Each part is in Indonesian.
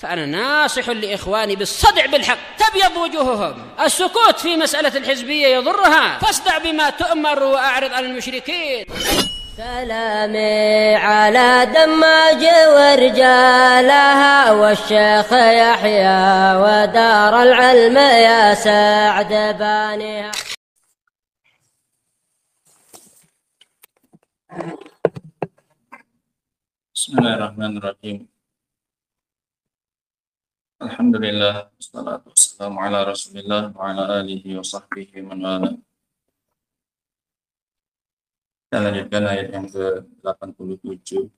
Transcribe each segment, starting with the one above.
فأنا ناصح لإخواني بالصدع بالحق. تبيض وجوههم، السكوت في مسألة الحزبية يضرها، فاصدع بما تؤمر وأعرض عن المشركين. سلامي على دماج ورجالها والشيخ يحيى ودار العلم يا سعد بانيها. Bismillahirrahmanirrahim. Alhamdulillah, wassalatu wassalamu ala Rasulillah wa ala alihi wa sahbihi man wala. Kita lanjutkan ayat yang ke-87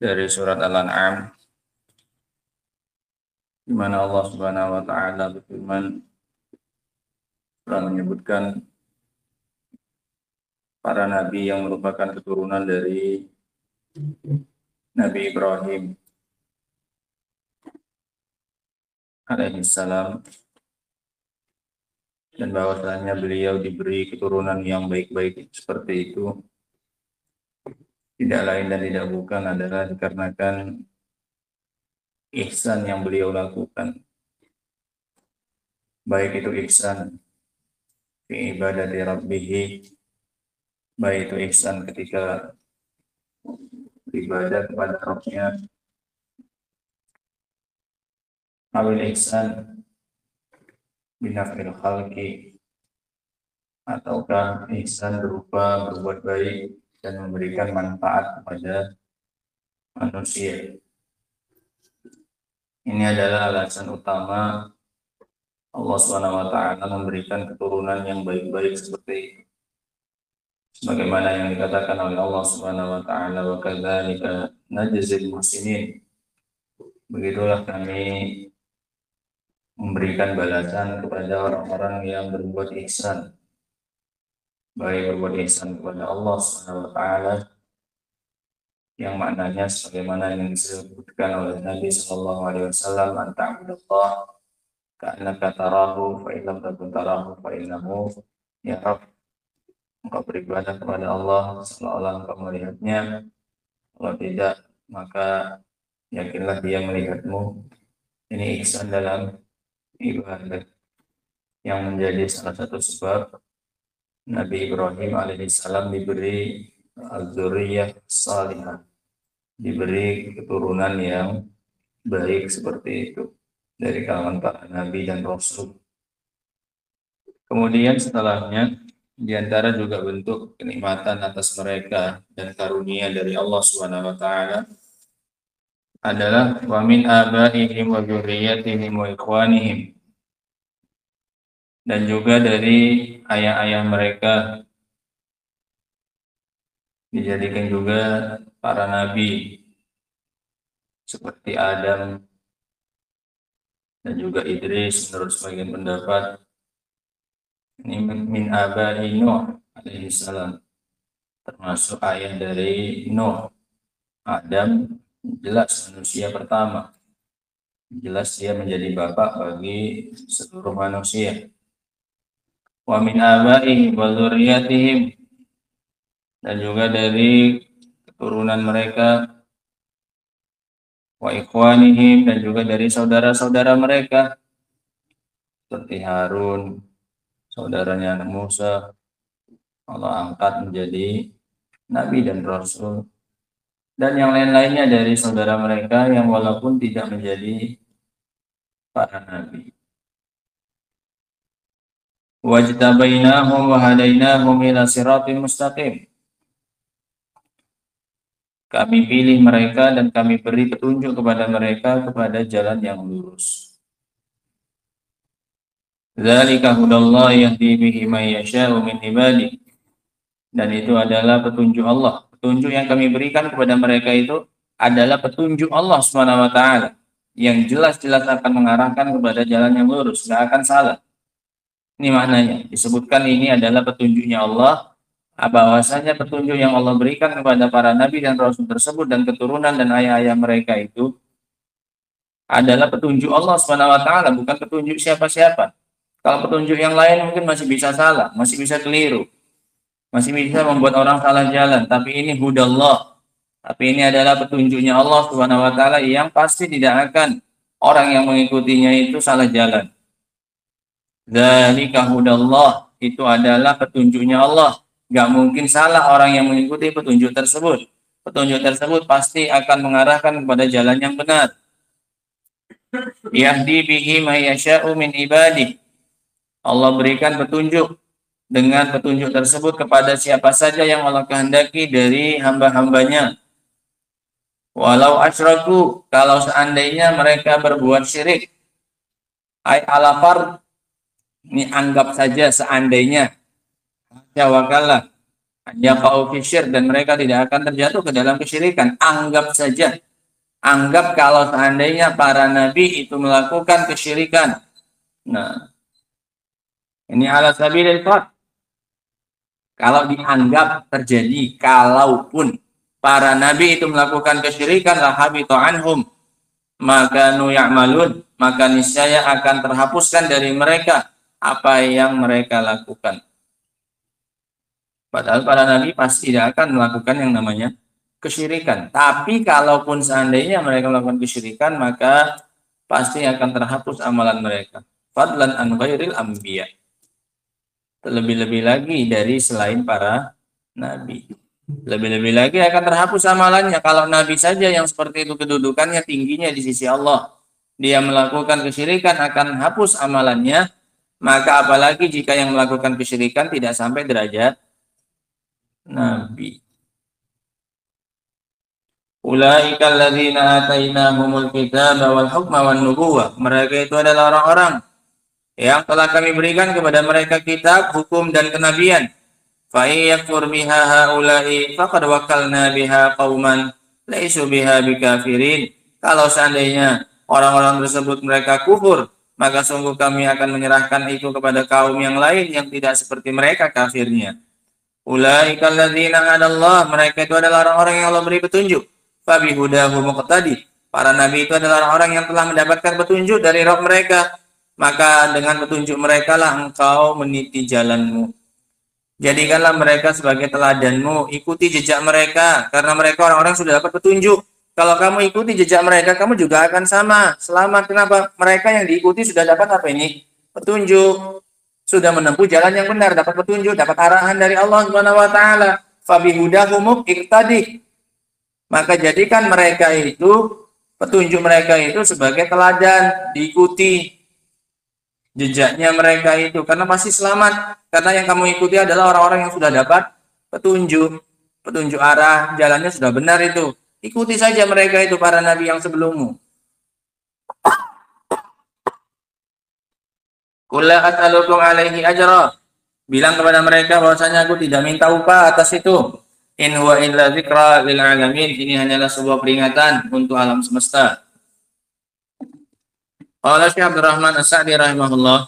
dari surat Al-An'am, di mana Allah Subhanahu wa taala berfirman telah menyebutkan para nabi yang merupakan keturunan dari Nabi Ibrahim alaihissalam, dan bahwasanya beliau diberi keturunan yang baik-baik seperti itu tidak lain dan tidak bukan adalah dikarenakan ihsan yang beliau lakukan, baik itu ihsan fi ibadati rabbih, baik itu ihsan ketika beribadah kepada Rabb-nya, awil ihsan binafil khalqi, ataukah ihsan berupa berbuat baik dan memberikan manfaat kepada manusia. Ini adalah alasan utama Allah SWT memberikan keturunan yang baik-baik seperti itu. Sebagaimana yang dikatakan oleh Allah Subhanahu wa taala, wa kadzalika najzil muhsinin. Begitulah kami memberikan balasan kepada orang-orang yang berbuat ihsan, baik berbuat ihsan kepada Allah Subhanahu wa taala yang maknanya sebagaimana yang disebutkan oleh Nabi sallallahu alaihi wasallam, anta'budallah ka'annaka tarahu fa illam takun tarahu fa innahu yaraq. Engkau beribadah kepada Allah seolah-olah engkau melihatnya, kalau tidak maka yakinlah dia melihatmu. Ini ihsan dalam ibadah yang menjadi salah satu sebab Nabi Ibrahim alaihissalam diberi az-dzurriyyah salihah, diberi keturunan yang baik seperti itu dari kalangan para nabi dan rasul. Kemudian setelahnya, di antara juga bentuk kenikmatan atas mereka dan karunia dari Allah Subhanahu wa taala adalah wa min abaihim wa dzurriyyatihim wa ikhwanihim, dan juga dari ayah-ayah mereka dijadikan juga para nabi seperti Adam dan juga Idris menurut sebagian pendapat. Ini min abai Nuh alaihi salam, termasuk ayah dari Nuh. Adam jelas manusia pertama, jelas dia menjadi bapak bagi seluruh manusia. Wa min abaihim wa dzurriyyatihim, dan juga dari keturunan mereka, wa ikhwanihim, dan juga dari saudara-saudara mereka seperti Harun, saudaranya Musa, Allah angkat menjadi nabi dan rasul, dan yang lain-lainnya dari saudara mereka yang walaupun tidak menjadi para nabi. Wajtabainahum wa hadainahum ila siratin mustaqim. Kami pilih mereka dan kami beri petunjuk kepada mereka kepada jalan yang lurus. Dzalika hudallahi yahdi bihi may yasha'u min ibadihi. Dan itu adalah petunjuk Allah. Petunjuk yang kami berikan kepada mereka itu adalah petunjuk Allah Subhanahu wa taala yang jelas-jelas akan mengarahkan kepada jalan yang lurus, tidak akan salah. Ini maknanya. Disebutkan ini adalah petunjuknya Allah, bahwasanya petunjuk yang Allah berikan kepada para nabi dan rasul tersebut dan keturunan dan ayah-ayah mereka itu adalah petunjuk Allah Subhanahu wa taala, bukan petunjuk siapa-siapa. Kalau petunjuk yang lain mungkin masih bisa salah, masih bisa keliru, masih bisa membuat orang salah jalan. Tapi ini hudallah, Tapi ini adalah petunjuknya Allah Subhanahu wa taala yang pasti tidak akan orang yang mengikutinya itu salah jalan. Dzalika hudallah, itu adalah petunjuknya Allah. Gak mungkin salah orang yang mengikuti petunjuk tersebut. Petunjuk tersebut pasti akan mengarahkan kepada jalan yang benar. Yahdi bihi may yasha'u min ibadih. Allah berikan petunjuk dengan petunjuk tersebut kepada siapa saja yang Allah kehendaki dari hamba-hambanya. Walau asyraku, kalau seandainya mereka berbuat syirik. Ay alafar, ini anggap saja seandainya. Jawakalah. Ya fa'ufishir, dan mereka tidak akan terjatuh ke dalam kesyirikan. Anggap saja. Anggap kalau seandainya para nabi itu melakukan kesyirikan. Nah, ini ala sabilil fard. Kalau dianggap terjadi, kalaupun para nabi itu melakukan kesyirikan, la habita anhum maka nu ya'malun, maka niscaya akan terhapuskan dari mereka apa yang mereka lakukan. Padahal para nabi pasti tidak akan melakukan yang namanya kesyirikan. Tapi kalaupun seandainya mereka melakukan kesyirikan, maka pasti akan terhapus amalan mereka. Fadlan an ghairil anbiya. Terlebih-lebih lagi dari selain para nabi. Lebih-lebih lagi akan terhapus amalannya. Kalau nabi saja yang seperti itu kedudukannya tingginya di sisi Allah, dia melakukan kesyirikan akan hapus amalannya, maka apalagi jika yang melakukan kesyirikan tidak sampai derajat nabi. Ulaika alladzina atainahumul kitaba wal hukma wan nubuwah. Mereka itu adalah orang-orang yang telah kami berikan kepada mereka kitab, hukum dan kenabian. Fa yakfur biha haula'i faqad wakalna biha qauman laisu biha bikafirin. Kalau seandainya orang-orang tersebut mereka kufur, maka sungguh kami akan menyerahkan itu kepada kaum yang lain yang tidak seperti mereka kafirnya. Ulaika alladzina hadallah, mereka itu adalah orang-orang yang Allah beri petunjuk. Fa bihudahu muqtadi, para nabi itu adalah orang-orang yang telah mendapatkan petunjuk dari Rabb mereka, maka dengan petunjuk mereka lah engkau meniti jalanmu. Jadikanlah mereka sebagai teladanmu, ikuti jejak mereka, karena mereka orang-orang sudah dapat petunjuk. Kalau kamu ikuti jejak mereka, kamu juga akan sama, selamat. Kenapa? Mereka yang diikuti sudah dapat apa ini? Petunjuk. Sudah menempuh jalan yang benar, dapat petunjuk, dapat arahan dari Allah Subhanahu wa taala. Fa bihudahum iqtadi. Maka jadikan mereka itu, petunjuk mereka itu sebagai teladan, diikuti jejaknya mereka itu, karena pasti selamat. Karena yang kamu ikuti adalah orang-orang yang sudah dapat petunjuk arah, jalannya sudah benar itu. Ikuti saja mereka itu, para nabi yang sebelummu. Qul la as'alukum alaihi ajra. Bilang kepada mereka bahwasanya aku tidak minta upah atas itu. In huwa illa dzikra lil alamin. Ini hanyalah sebuah peringatan untuk alam semesta. Qala Syekh Abdurrahman As-Sa'di rahimahullah,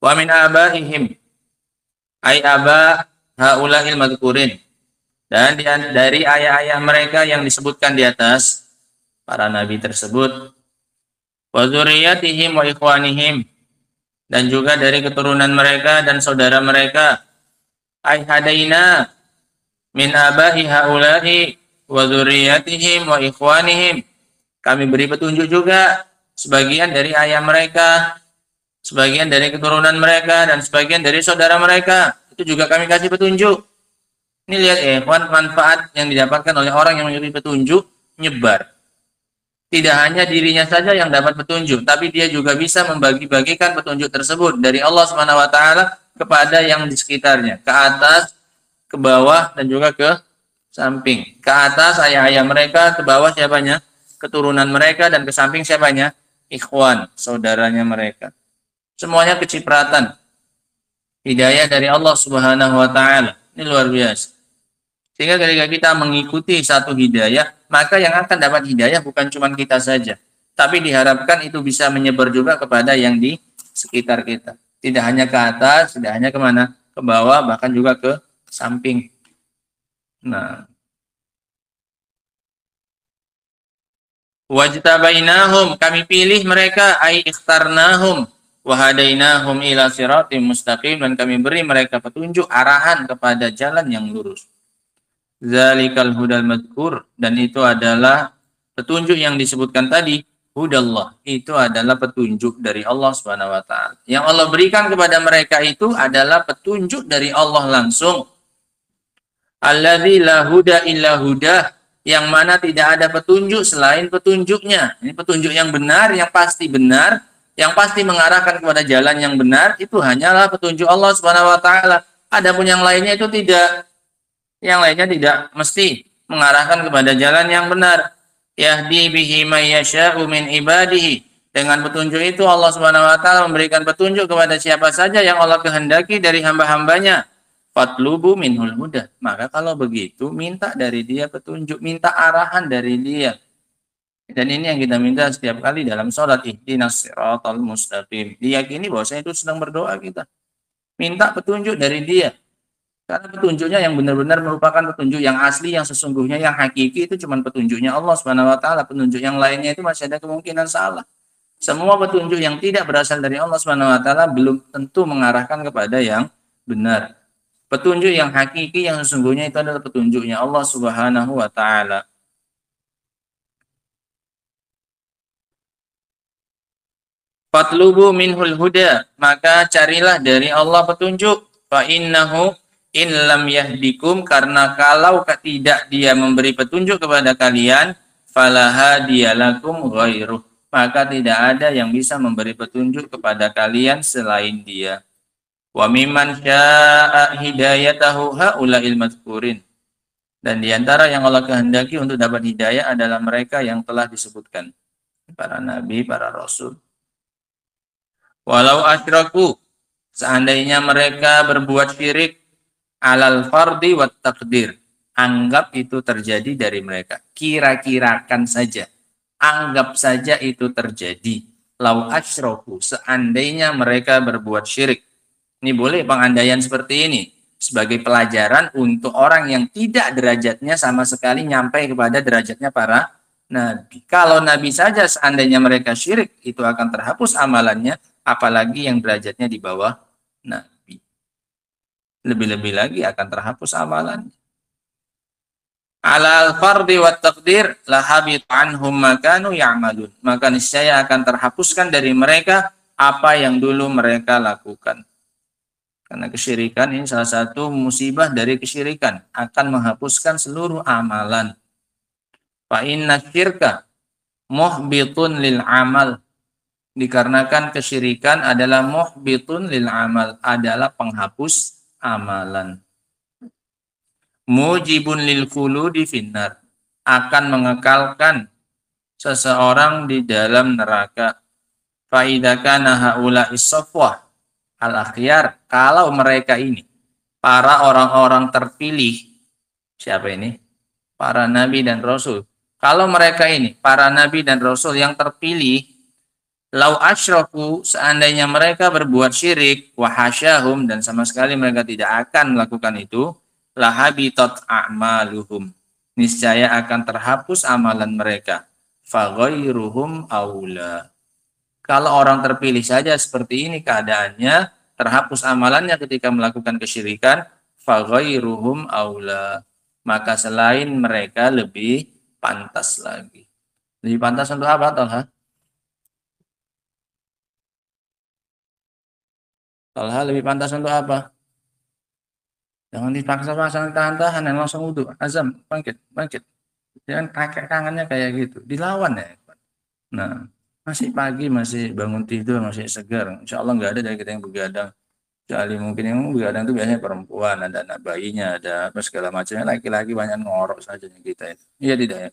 wa min abaihim ay aba haula'il madhkurin, dan dari ayah-ayah mereka yang disebutkan di atas, para nabi tersebut, wa dzurriyyatihim wa ikhwanihim, dan juga dari keturunan mereka dan saudara mereka, ay hadaina min abahi haula'i wa dzurriyyatihim wa ikhwanihim, kami beri petunjuk juga sebagian dari ayah mereka, sebagian dari keturunan mereka, dan sebagian dari saudara mereka. Itu juga kami kasih petunjuk. Ini lihat manfaat yang didapatkan oleh orang yang mengikuti petunjuk, nyebar. Tidak hanya dirinya saja yang dapat petunjuk, tapi dia juga bisa membagi-bagikan petunjuk tersebut dari Allah Subhanahu wa taala kepada yang di sekitarnya, ke atas, ke bawah, dan juga ke samping. Ke atas ayah-ayah mereka, ke bawah siapanya? Keturunan mereka, dan ke samping siapanya? Ikhwan, saudaranya mereka. Semuanya kecipratan hidayah dari Allah Subhanahu wa taala. Ini luar biasa. Sehingga ketika kita mengikuti satu hidayah, maka yang akan dapat hidayah bukan cuma kita saja, tapi diharapkan itu bisa menyebar juga kepada yang di sekitar kita. Tidak hanya ke atas, tidak hanya kemana? Ke bawah, bahkan juga ke samping. Nah, wajtabainahum, kami pilih mereka, ai ikhtarnahum wa hadainahum ila siratim mustaqim, dan kami beri mereka petunjuk, arahan kepada jalan yang lurus. Zalikal hudal madkur, dan itu adalah petunjuk yang disebutkan tadi. Hudallah itu adalah petunjuk dari Allah Subhanahu wa taala. Yang Allah berikan kepada mereka itu adalah petunjuk dari Allah langsung. Alladzi la huda illa hudah, yang mana tidak ada petunjuk selain petunjuknya. Ini petunjuk yang benar, yang pasti benar, yang pasti mengarahkan kepada jalan yang benar, itu hanyalah petunjuk Allah Subhanahu wa taala. Adapun yang lainnya itu tidak. Yang lainnya tidak mesti mengarahkan kepada jalan yang benar. Yahdi bihi may yasha'u min ibadihi. Dengan petunjuk itu Allah Subhanahu wa taala memberikan petunjuk kepada siapa saja yang Allah kehendaki dari hamba-hambanya. Fatlubu minhul huda. Maka kalau begitu minta dari dia petunjuk, minta arahan dari dia. Dan ini yang kita minta setiap kali dalam sholat, ihdinas siratal mustaqim. Diyakini bahwasanya itu sedang berdoa kita. Minta petunjuk dari dia. Karena petunjuknya yang benar-benar merupakan petunjuk yang asli, yang sesungguhnya, yang hakiki, itu cuma petunjuknya Allah Subhanahu wa taala. Petunjuk yang lainnya itu masih ada kemungkinan salah. Semua petunjuk yang tidak berasal dari Allah Subhanahu wa taala belum tentu mengarahkan kepada yang benar. Petunjuk yang hakiki, yang sesungguhnya itu adalah petunjuknya Allah Subhanahu wa taala. Fatlubu minhul huda, maka carilah dari Allah petunjuk. Fa innahu in lam yahdikum, karena kalau tidak dia memberi petunjuk kepada kalian, falaha diyalakum ghairuh, maka tidak ada yang bisa memberi petunjuk kepada kalian selain dia. Wa mimman syaa hidayatahu haula'il madhkurin, dan diantara yang Allah kehendaki untuk dapat hidayah adalah mereka yang telah disebutkan, para nabi, para rasul. Walau asyraku, seandainya mereka berbuat syirik, alal fardi wat takdir, anggap itu terjadi dari mereka, kira-kirakan saja, anggap saja itu terjadi. Lau asyraku, seandainya mereka berbuat syirik. Ini boleh pengandaian seperti ini sebagai pelajaran untuk orang yang tidak derajatnya sama sekali nyampai kepada derajatnya para nabi. Kalau nabi saja seandainya mereka syirik, itu akan terhapus amalannya, apalagi yang derajatnya di bawah nabi. Lebih-lebih lagi akan terhapus amalannya. Alal fardi wat taqdir lahabit anhum makanu ya'malun, maka niscaya akan terhapuskan dari mereka apa yang dulu mereka lakukan. Karena kesyirikan ini salah satu musibah dari kesyirikan, akan menghapuskan seluruh amalan. Fa inna syirka muhbitun lil amal, dikarenakan kesyirikan adalah muhbitun lil amal, adalah penghapus amalan. Mujibun lil khuludi finnar, akan mengekalkan seseorang di dalam neraka. Fa idza kana haula'i safwah al-akhyar, kalau mereka ini para orang-orang terpilih, siapa ini? Para nabi dan rasul. Kalau mereka ini para nabi dan rasul yang terpilih, lau asyraku, seandainya mereka berbuat syirik, wahasyahum, dan sama sekali mereka tidak akan melakukan itu, lahabitat a'maluhum, niscaya akan terhapus amalan mereka. Faghairuhum aula. Kalau orang terpilih saja seperti ini keadaannya, terhapus amalannya ketika melakukan kesyirikan, faghairuhum aula, maka selain mereka lebih pantas lagi. Lebih pantas untuk apa, Talha? Talha lebih pantas untuk apa? Jangan dipaksa-paksa, tahan-tahan, dan langsung wudhu. Azam, bangkit, bangkit. Jangan kakek tangannya kayak gitu. Dilawan ya. Nah, masih pagi, masih bangun tidur, masih segar. Insya Allah nggak ada dari kita yang begadang. Kecuali mungkin yang begadang itu biasanya perempuan, ada anak bayinya, ada apa segala macamnya. Laki-laki banyak ngorok saja kita itu. Iya tidak ya?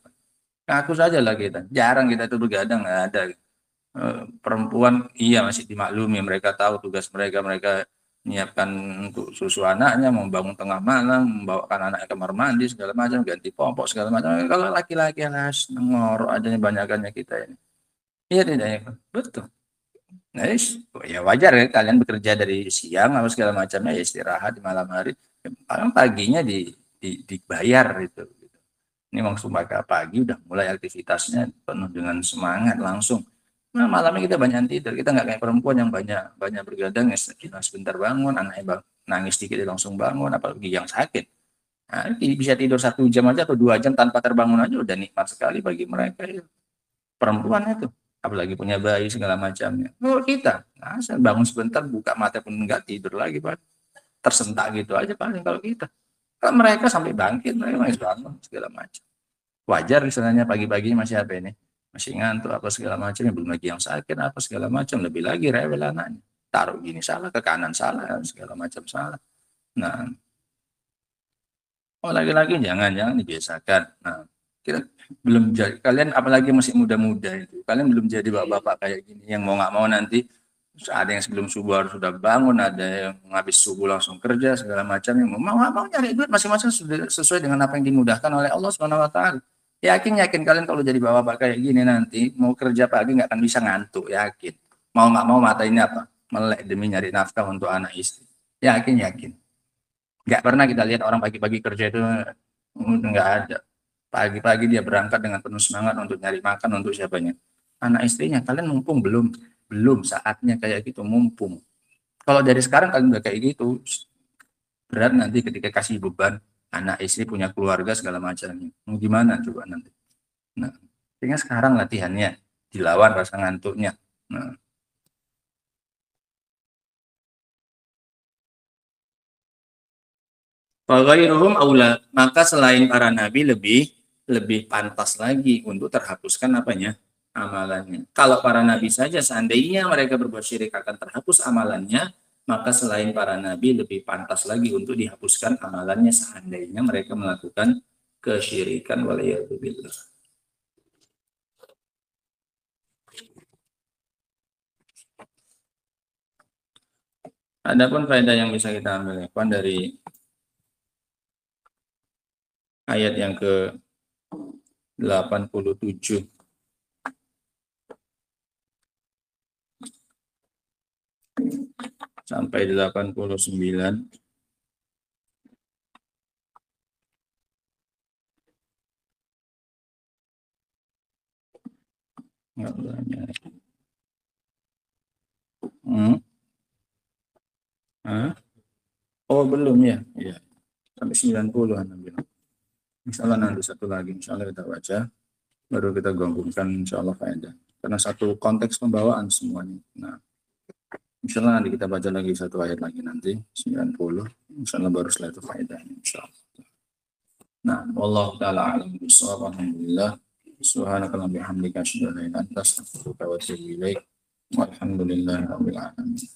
Ngaku saja lah kita. Jarang kita itu begadang, nggak ada. Perempuan iya masih dimaklumi, mereka tahu tugas mereka, mereka menyiapkan untuk susu anaknya, membangun tengah malam, membawakan anaknya kamar mandi segala macam, ganti popok segala macam. Kalau laki-laki harus ngorok adanya banyakannya kita ini. Iya tidak ya, betul. Nah, ya wajar ya kalian bekerja dari siang atau segala macamnya, ya istirahat di malam hari, paginya dibayar itu. Ini langsung pagi udah mulai aktivitasnya penuh dengan semangat langsung. Nah, malamnya kita banyak tidur, kita nggak kayak perempuan yang banyak bergadang, ya kita sebentar bangun, anaknya nangis dikit langsung bangun, apalagi yang sakit. Nah, bisa tidur 1 jam aja atau 2 jam tanpa terbangun aja udah nikmat sekali bagi mereka ya. Perempuan itu, apalagi punya bayi segala macamnya. Oh kita, nah, bangun sebentar buka mata pun nggak tidur lagi Pak. Tersentak gitu aja paling kalau kita. Kalau mereka sampai bangkit, mereka masih bangun segala macam. Wajar misalnya pagi-pagi masih apa ini? Masih ngantuk apa segala macam, belum lagi yang sakit apa segala macam, lebih lagi rewel anaknya. Taruh gini salah, ke kanan salah, segala macam salah. Nah, oh lagi-lagi jangan dibiasakan. Nah, kita belum jadi, kalian apalagi masih muda-muda itu, kalian belum jadi bapak-bapak kayak gini yang mau nggak mau nanti ada yang sebelum subuh harus sudah bangun, ada yang habis subuh langsung kerja segala macam, yang mau nggak mau nyari duit masing-masing sesuai dengan apa yang dimudahkan oleh Allah Subhanahu Wa Taala. Yakin kalian kalau jadi bapak-bapak kayak gini nanti mau kerja pagi nggak akan bisa ngantuk, yakin. Mau nggak mau mata ini apa melek demi nyari nafkah untuk anak istri. Yakin. Nggak pernah kita lihat orang pagi-pagi kerja itu nggak ada. Pagi-pagi dia berangkat dengan penuh semangat untuk nyari makan untuk siapanya? Anak istrinya. Kalian mumpung belum saatnya kayak gitu, mumpung. Kalau dari sekarang kalian udah kayak gitu, berat nanti ketika kasih beban anak istri punya keluarga segala macamnya. Mau gimana coba nanti? Nah, sehingga sekarang latihannya dilawan rasa ngantuknya. Nah, Faghairuhum aula, maka selain para nabi lebih pantas lagi untuk terhapuskan apanya? Amalannya. Kalau para nabi saja seandainya mereka berbuat syirik akan terhapus amalannya, maka selain para nabi lebih pantas lagi untuk dihapuskan amalannya seandainya mereka melakukan kesyirikan waliyadzubillah. Adapun faedah yang bisa kita ambil dari ayat yang ke-87 sampai 89. Enggak banyak. Oh, belum ya? Iya. Sampai 90 Anda bilang. Insyaallah nanti satu lagi, insyaallah kita baca, baru kita gabungkan insyaallah faedah. Karena satu konteks pembawaan semuanya. Nah, insyaallah nanti kita baca lagi satu ayat lagi nanti, 90. Insyaallah baru setelah itu faedah, insyaallah. Nah, wallahu ta'ala a'lam bishawab. Alhamdulillah. Subhanakallahumma bihamdika asyhadu an la ilaha illa anta astaghfiruka wa atubu ilaik. Walhamdulillahirabbil alamin.